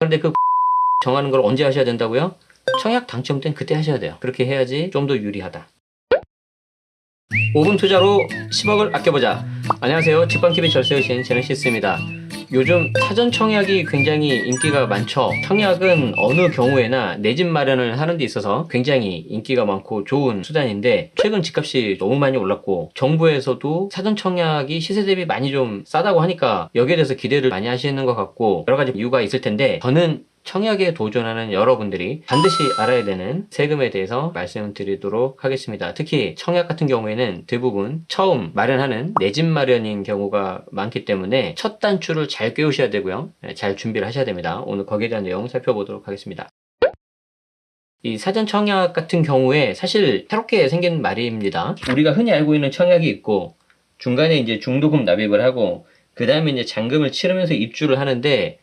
그런데 그 정하는 걸 언제 하셔야 된다고요? 청약 당첨된 그때 하셔야 돼요. 그렇게 해야지 좀 더 유리하다. 5분 투자로 10억을 아껴보자. 안녕하세요. 직방TV 절세여신 제네시스입니다. 요즘 사전 청약이 굉장히 인기가 많죠. 청약은 어느 경우에나 내 집 마련을 하는 데 있어서 굉장히 인기가 많고 좋은 수단인데, 최근 집값이 너무 많이 올랐고 정부에서도 사전 청약이 시세 대비 많이 좀 싸다고 하니까 여기에 대해서 기대를 많이 하시는 것 같고, 여러 가지 이유가 있을 텐데, 저는 청약에 도전하는 여러분들이 반드시 알아야 되는 세금에 대해서 말씀드리도록 하겠습니다. 특히 청약 같은 경우에는 대부분 처음 마련하는 내 집 마련인 경우가 많기 때문에 첫 단추를 잘 꿰우셔야 되고요. 잘 준비를 하셔야 됩니다. 오늘 거기에 대한 내용 살펴보도록 하겠습니다. 이 사전 청약 같은 경우에 사실 새롭게 생긴 말입니다. 우리가 흔히 알고 있는 청약이 있고, 중간에 이제 중도금 납입을 하고, 그 다음에 이제 잔금을 치르면서 입주를 하는데,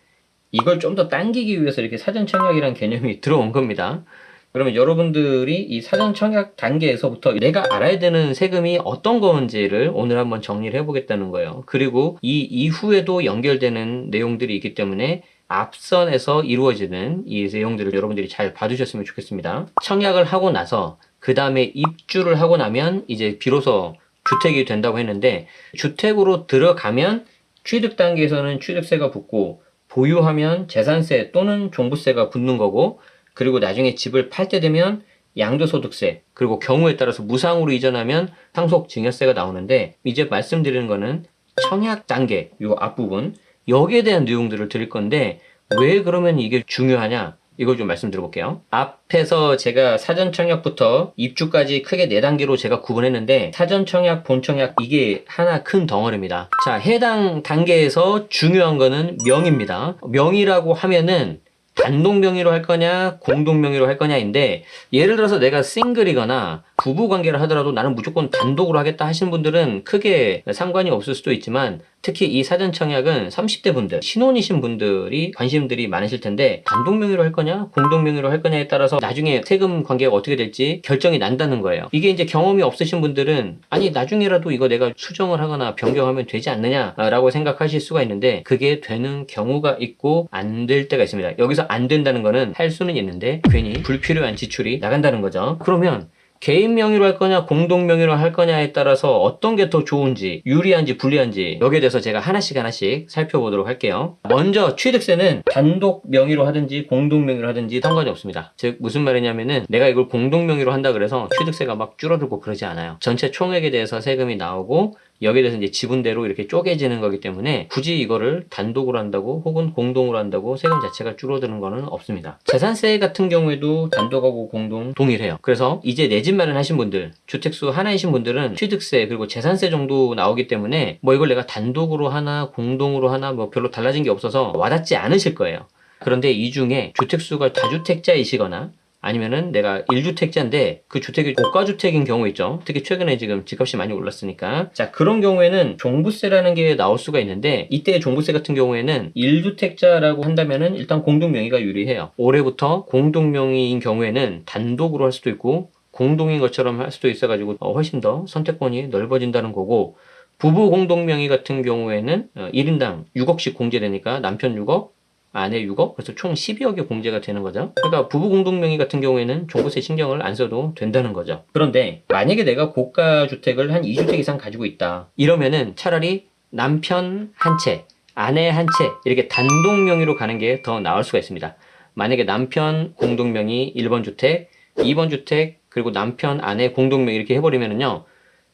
이걸 좀 더 당기기 위해서 이렇게 사전 청약이라는 개념이 들어온 겁니다. 그러면 여러분들이 이 사전 청약 단계에서부터 내가 알아야 되는 세금이 어떤 건지를 오늘 한번 정리를 해보겠다는 거예요. 그리고 이 이후에도 연결되는 내용들이 있기 때문에 앞선에서 이루어지는 이 내용들을 여러분들이 잘 봐주셨으면 좋겠습니다. 청약을 하고 나서 그 다음에 입주를 하고 나면 이제 비로소 주택이 된다고 했는데, 주택으로 들어가면 취득 단계에서는 취득세가 붙고, 보유하면 재산세 또는 종부세가 붙는 거고, 그리고 나중에 집을 팔 때 되면 양도소득세, 그리고 경우에 따라서 무상으로 이전하면 상속증여세가 나오는데, 이제 말씀드리는 거는 청약 단계 요 앞부분, 여기에 대한 내용들을 드릴 건데, 왜 그러면 이게 중요하냐, 이걸 좀 말씀드려볼게요. 앞에서 제가 사전청약부터 입주까지 크게 4단계로 제가 구분했는데, 사전청약, 본청약, 이게 하나 큰 덩어리입니다. 자, 해당 단계에서 중요한 거는 명의입니다. 명의라고 하면은 단독 명의로 할 거냐 공동 명의로 할 거냐인데, 예를 들어서 내가 싱글이거나 부부 관계를 하더라도 나는 무조건 단독으로 하겠다 하시는 분들은 크게 상관이 없을 수도 있지만, 특히 이 사전 청약은 30대 분들, 신혼이신 분들이 관심들이 많으실 텐데, 단독 명의로 할 거냐 공동 명의로 할 거냐에 따라서 나중에 세금 관계가 어떻게 될지 결정이 난다는 거예요. 이게 이제 경험이 없으신 분들은 아니 나중에라도 이거 내가 수정을 하거나 변경하면 되지 않느냐라고 생각하실 수가 있는데, 그게 되는 경우가 있고 안 될 때가 있습니다. 여기서 안 된다는 거는 할 수는 있는데 괜히 불필요한 지출이 나간다는 거죠. 그러면 개인 명의로 할 거냐 공동 명의로 할 거냐에 따라서 어떤 게 더 좋은지, 유리한지 불리한지, 여기에 대해서 제가 하나씩 살펴보도록 할게요. 먼저 취득세는 단독 명의로 하든지 공동 명의로 하든지 상관이 없습니다. 즉 무슨 말이냐면은, 내가 이걸 공동 명의로 한다 그래서 취득세가 막 줄어들고 그러지 않아요. 전체 총액에 대해서 세금이 나오고, 여기에 대해서 이제 지분대로 이렇게 쪼개지는 거기 때문에 굳이 이거를 단독으로 한다고 혹은 공동으로 한다고 세금 자체가 줄어드는 거는 없습니다. 재산세 같은 경우에도 단독하고 공동 동일해요. 그래서 이제 내 집 마련하신 분들, 주택수 하나이신 분들은 취득세 그리고 재산세 정도 나오기 때문에 뭐 이걸 내가 단독으로 하나 공동으로 하나 뭐 별로 달라진 게 없어서 와닿지 않으실 거예요. 그런데 이 중에 주택수가 다주택자이시거나 아니면은 내가 1주택자인데 그 주택이 고가주택인 경우 있죠. 특히 최근에 지금 집값이 많이 올랐으니까. 자, 그런 경우에는 종부세라는 게 나올 수가 있는데, 이때 종부세 같은 경우에는 1주택자라고 한다면은 일단 공동명의가 유리해요. 올해부터 공동명의인 경우에는 단독으로 할 수도 있고 공동인 것처럼 할 수도 있어가지고 훨씬 더 선택권이 넓어진다는 거고, 부부 공동명의 같은 경우에는 1인당 6억씩 공제되니까 남편 6억, 아내 6억, 그래서 총 12억이 공제가 되는 거죠. 그러니까 부부 공동명의 같은 경우에는 종부세 신경을 안 써도 된다는 거죠. 그런데 만약에 내가 고가 주택을 한 2주택 이상 가지고 있다, 이러면은 차라리 남편 한 채, 아내 한 채, 이렇게 단독 명의로 가는 게 더 나을 수가 있습니다. 만약에 남편 공동명의 1번 주택, 2번 주택, 그리고 남편 아내 공동명의 이렇게 해버리면은요,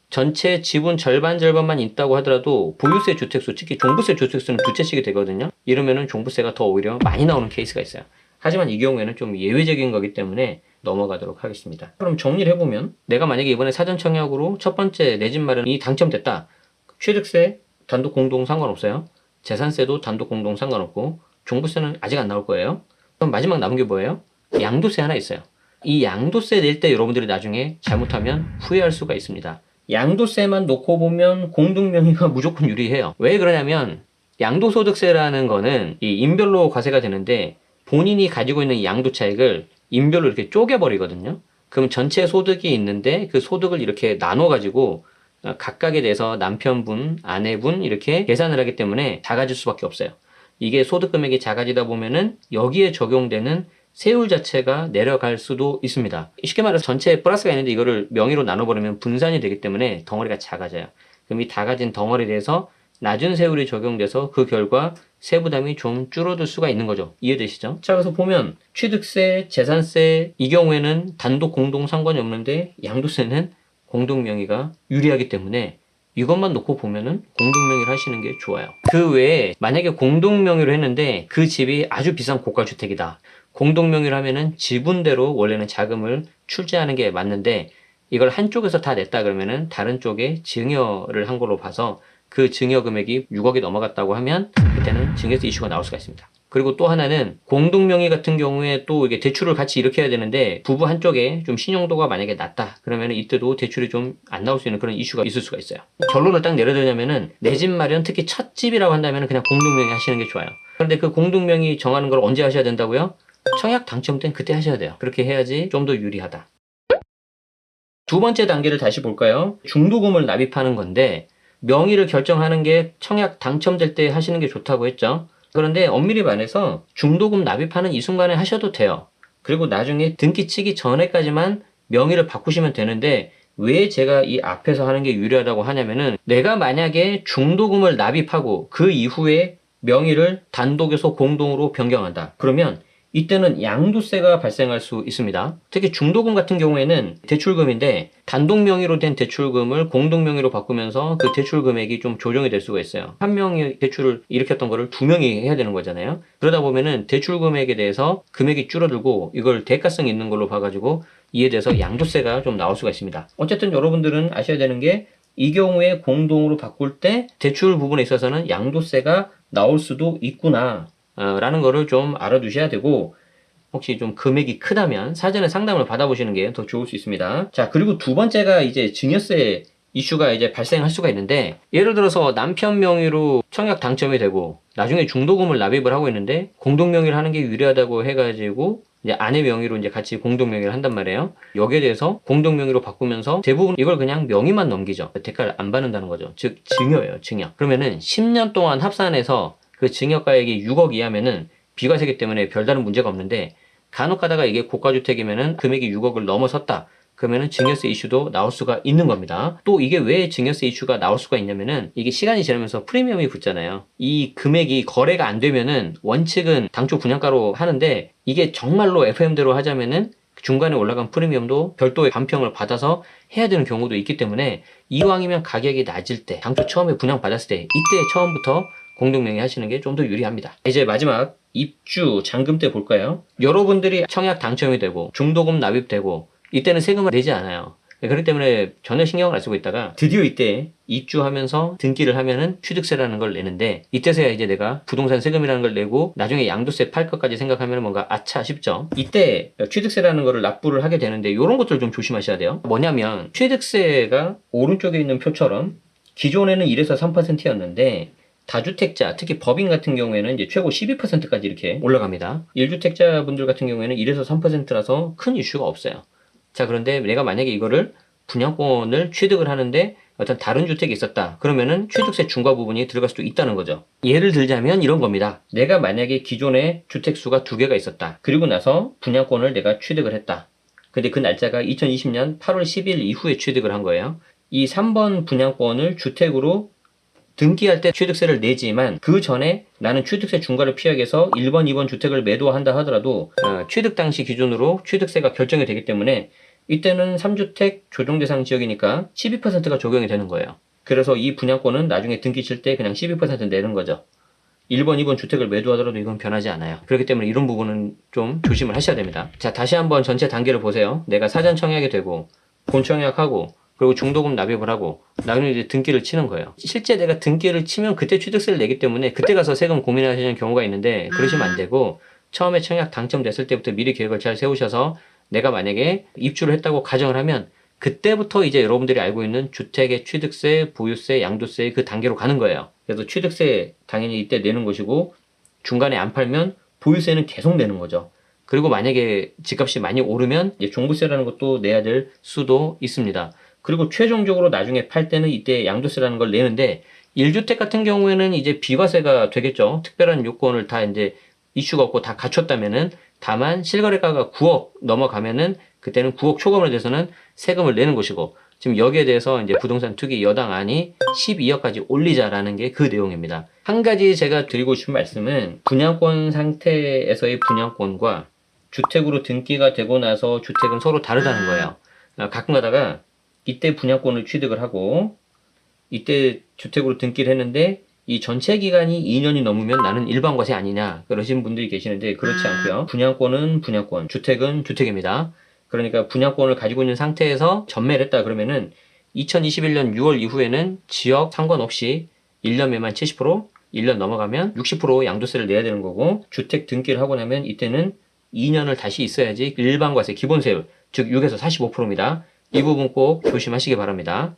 전체 지분 절반만 있다고 하더라도 보유세 주택수, 특히 종부세 주택수는 두 채씩이 되거든요. 이러면은 종부세가 더 오히려 많이 나오는 케이스가 있어요. 하지만 이 경우에는 좀 예외적인 거기 때문에 넘어가도록 하겠습니다. 그럼 정리를 해보면, 내가 만약에 이번에 사전 청약으로 첫 번째 내 집 마련이 당첨됐다. 취득세 단독 공동 상관없어요. 재산세도 단독 공동 상관없고 종부세는 아직 안 나올 거예요. 그럼 마지막 남은 게 뭐예요? 양도세 하나 있어요. 이 양도세 낼 때 여러분들이 나중에 잘못하면 후회할 수가 있습니다. 양도세만 놓고 보면 공동명의가 무조건 유리해요. 왜 그러냐면, 양도소득세라는 거는 이 인별로 과세가 되는데, 본인이 가지고 있는 양도 차익을 인별로 이렇게 쪼개버리거든요. 그럼 전체 소득이 있는데 그 소득을 이렇게 나눠가지고 각각에 대해서 남편분, 아내분 이렇게 계산을 하기 때문에 다 가질 수밖에 없어요. 이게 소득 금액이 작아지다 보면은 여기에 적용되는 세율 자체가 내려갈 수도 있습니다. 쉽게 말해서 전체에 플러스가 있는데 이거를 명의로 나눠버리면 분산이 되기 때문에 덩어리가 작아져요. 그럼 이 다 가진 덩어리에 대해서 낮은 세율이 적용돼서 그 결과 세부담이 좀 줄어들 수가 있는 거죠. 이해되시죠? 자, 그래서 보면 취득세, 재산세 이 경우에는 단독 공동 상관이 없는데 양도세는 공동 명의가 유리하기 때문에 이것만 놓고 보면은 공동 명의를 하시는 게 좋아요. 그 외에 만약에 공동 명의로 했는데 그 집이 아주 비싼 고가 주택이다. 공동 명의를 하면은 지분대로 원래는 자금을 출제하는 게 맞는데 이걸 한쪽에서 다 냈다 그러면은 다른 쪽에 증여를 한 걸로 봐서 그 증여 금액이 6억이 넘어갔다고 하면 그때는 증여세 이슈가 나올 수가 있습니다. 그리고 또 하나는 공동명의 같은 경우에 또 이게 대출을 같이 일으켜야 되는데 부부 한쪽에 좀 신용도가 만약에 낮다 그러면 이때도 대출이 좀 안 나올 수 있는 그런 이슈가 있을 수가 있어요. 결론을 딱 내려드냐면은 내 집 마련 특히 첫 집이라고 한다면 그냥 공동명의 하시는 게 좋아요. 그런데 그 공동명의 정하는 걸 언제 하셔야 된다고요? 청약 당첨된 그때 하셔야 돼요. 그렇게 해야지 좀 더 유리하다. 두 번째 단계를 다시 볼까요? 중도금을 납입하는 건데 명의를 결정하는 게 청약 당첨될 때 하시는 게 좋다고 했죠. 그런데 엄밀히 말해서 중도금 납입하는 이 순간에 하셔도 돼요. 그리고 나중에 등기 치기 전에까지만 명의를 바꾸시면 되는데 왜 제가 이 앞에서 하는 게 유리하다고 하냐면은 내가 만약에 중도금을 납입하고 그 이후에 명의를 단독에서 공동으로 변경한다. 그러면 이때는 양도세가 발생할 수 있습니다. 특히 중도금 같은 경우에는 대출금인데 단독 명의로 된 대출금을 공동 명의로 바꾸면서 그 대출 금액이 좀 조정이 될 수가 있어요. 한 명이 대출을 일으켰던 거를 두 명이 해야 되는 거잖아요. 그러다 보면은 대출 금액에 대해서 금액이 줄어들고 이걸 대가성이 있는 걸로 봐가지고 이에 대해서 양도세가 좀 나올 수가 있습니다. 어쨌든 여러분들은 아셔야 되는 게 이 경우에 공동으로 바꿀 때 대출 부분에 있어서는 양도세가 나올 수도 있구나 라는 거를 좀 알아두셔야 되고 혹시 좀 금액이 크다면 사전에 상담을 받아보시는 게 더 좋을 수 있습니다. 자, 그리고 두 번째가 이제 증여세 이슈가 이제 발생할 수가 있는데 예를 들어서 남편 명의로 청약 당첨이 되고 나중에 중도금을 납입을 하고 있는데 공동 명의를 하는 게 유리하다고 해가지고 이제 아내 명의로 이제 같이 공동 명의를 한단 말이에요. 여기에 대해서 공동 명의로 바꾸면서 대부분 이걸 그냥 명의만 넘기죠. 대가를 안 받는다는 거죠. 즉 증여예요, 증여. 그러면은 10년 동안 합산해서 그 증여가액이 6억 이하면은 비과세기 때문에 별다른 문제가 없는데 간혹 가다가 이게 고가주택이면은 금액이 6억을 넘어섰다. 그러면은 증여세 이슈도 나올 수가 있는 겁니다. 또 이게 왜 증여세 이슈가 나올 수가 있냐면은 이게 시간이 지나면서 프리미엄이 붙잖아요. 이 금액이 거래가 안 되면은 원칙은 당초 분양가로 하는데 이게 정말로 FM대로 하자면은 중간에 올라간 프리미엄도 별도의 반평을 받아서 해야 되는 경우도 있기 때문에 이왕이면 가격이 낮을 때 당초 처음에 분양받았을 때 이때 처음부터 공동명의 하시는 게 좀 더 유리합니다. 이제 마지막 입주 잔금 때 볼까요? 여러분들이 청약 당첨이 되고 중도금 납입되고 이때는 세금을 내지 않아요. 그렇기 때문에 전혀 신경을 안 쓰고 있다가 드디어 이때 입주하면서 등기를 하면은 취득세라는 걸 내는데 이때서야 이제 내가 부동산 세금이라는 걸 내고 나중에 양도세 팔 것까지 생각하면 뭔가 아차 싶죠. 이때 취득세라는 거를 납부를 하게 되는데 이런 것들 좀 조심하셔야 돼요. 뭐냐면 취득세가 오른쪽에 있는 표처럼 기존에는 1에서 3%였는데 다주택자, 특히 법인 같은 경우에는 이제 최고 12%까지 이렇게 올라갑니다. 1주택자 분들 같은 경우에는 1에서 3%라서 큰 이슈가 없어요. 자, 그런데 내가 만약에 이거를 분양권을 취득을 하는데 어떤 다른 주택이 있었다. 그러면은 취득세 중과 부분이 들어갈 수도 있다는 거죠. 예를 들자면 이런 겁니다. 내가 만약에 기존에 주택수가 2개가 있었다. 그리고 나서 분양권을 내가 취득을 했다. 근데 그 날짜가 2020년 8월 10일 이후에 취득을 한 거예요. 이 3번 분양권을 주택으로 등기할 때 취득세를 내지만 그 전에 나는 취득세 중과를 피하기 위해서 1번, 2번 주택을 매도한다 하더라도 취득 당시 기준으로 취득세가 결정이 되기 때문에 이때는 3주택 조정대상 지역이니까 12%가 적용이 되는 거예요. 그래서 이 분양권은 나중에 등기 칠 때 그냥 12% 내는 거죠. 1번, 2번 주택을 매도하더라도 이건 변하지 않아요. 그렇기 때문에 이런 부분은 좀 조심을 하셔야 됩니다. 자, 다시 한번 전체 단계를 보세요. 내가 사전 청약이 되고 본청약하고 그리고 중도금 납입을 하고 나중에 이제 등기를 치는 거예요. 실제 내가 등기를 치면 그때 취득세를 내기 때문에 그때 가서 세금 고민하시는 경우가 있는데 그러시면 안 되고 처음에 청약 당첨됐을 때부터 미리 계획을 잘 세우셔서 내가 만약에 입주를 했다고 가정을 하면 그때부터 이제 여러분들이 알고 있는 주택의 취득세, 보유세, 양도세 그 단계로 가는 거예요. 그래서 취득세 당연히 이때 내는 것이고 중간에 안 팔면 보유세는 계속 내는 거죠. 그리고 만약에 집값이 많이 오르면 이제 종부세라는 것도 내야 될 수도 있습니다. 그리고 최종적으로 나중에 팔 때는 이때 양도세라는 걸 내는데 1주택 같은 경우에는 이제 비과세가 되겠죠. 특별한 요건을 다 이제 이슈가 없고 다 갖췄다면은, 다만 실거래가가 9억 넘어가면은 그때는 9억 초과분에 대해서는 세금을 내는 것이고, 지금 여기에 대해서 이제 부동산 투기 여당안이 12억까지 올리자라는 게 그 내용입니다. 한 가지 제가 드리고 싶은 말씀은, 분양권 상태에서의 분양권과 주택으로 등기가 되고 나서 주택은 서로 다르다는 거예요. 가끔 가다가 이때 분양권을 취득을 하고 이때 주택으로 등기를 했는데 이 전체 기간이 2년이 넘으면 나는 일반과세 아니냐 그러신 분들이 계시는데, 그렇지 않고요. 분양권은 분양권, 주택은 주택입니다. 그러니까 분양권을 가지고 있는 상태에서 전매를 했다 그러면은 2021년 6월 이후에는 지역 상관없이 1년 미만 70%, 1년 넘어가면 60% 양도세를 내야 되는 거고, 주택 등기를 하고 나면 이때는 2년을 다시 있어야지 일반과세 기본세율, 즉 6에서 45%입니다. 이 부분 꼭 조심하시기 바랍니다.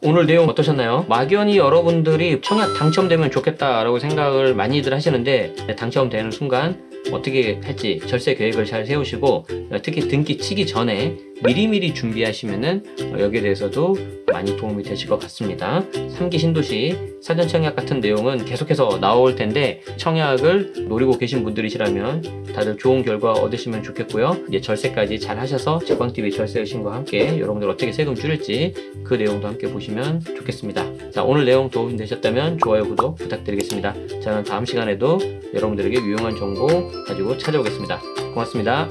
오늘 내용 어떠셨나요? 막연히 여러분들이 청약 당첨되면 좋겠다라고 생각을 많이들 하시는데, 당첨되는 순간 어떻게 할지 절세 계획을 잘 세우시고, 특히 등기 치기 전에 미리미리 준비하시면은 여기에 대해서도 많이 도움이 되실 것 같습니다. 3기 신도시 사전 청약 같은 내용은 계속해서 나올 텐데, 청약을 노리고 계신 분들이시라면 다들 좋은 결과 얻으시면 좋겠고요. 이제 절세까지 잘 하셔서 직방TV 절세의신과 함께 여러분들 어떻게 세금 줄일지 그 내용도 함께 보시면 좋겠습니다. 자, 오늘 내용 도움이 되셨다면 좋아요, 구독 부탁드리겠습니다. 저는 다음 시간에도 여러분들에게 유용한 정보 가지고 찾아오겠습니다. 고맙습니다.